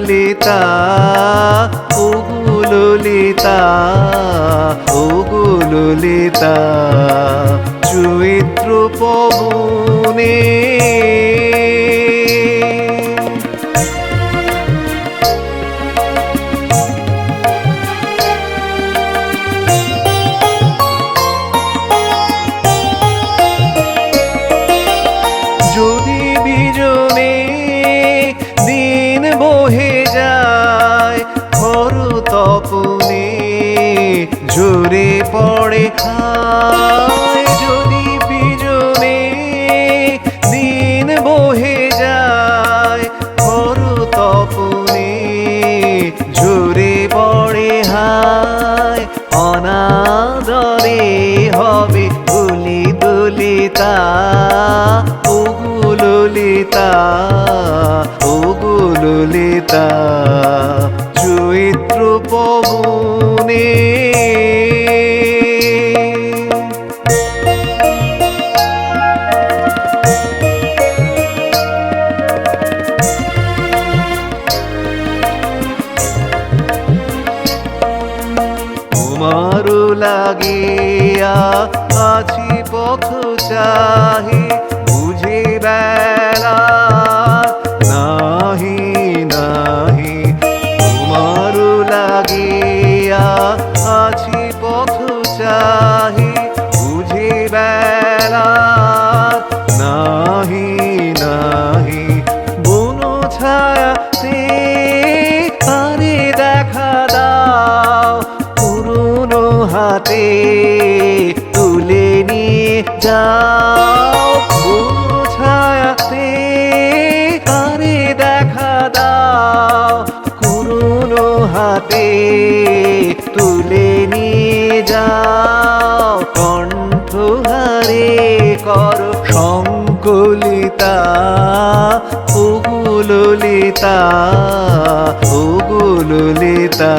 ললিতা ওগো ললিতা ওগো ললিতা চৈত্র পবনে যদি বিজনে দিন বহে যায় ঘর তপনে ঝরে পড়ে হায় যদি বিজনে দিন বহে যায় ঘর তপনে ঝরে পড়ে হায় অনাদরে হবে গুলি দলিতা ওগো ললিতা ওগো ললিতা চৈত্র পবনে তোমার লাগিয়া আছি পথ চাহি বুঝে বেলা নাহি নাহি তোমার লাগিয়া আছি পথ চাহি বুঝে বেলা নাহি নাহি বন ছায়াতে আরে দেখা দাও পুরনো হাতে তুলে নিয়ে যাও বন ছায়াতে আরে দেখা দাও পুরনো হাতে তুলে নিয়ে যাও কণ্ঠহারে কর সংকলিতা ওগো ললিতা ওগো ললিতা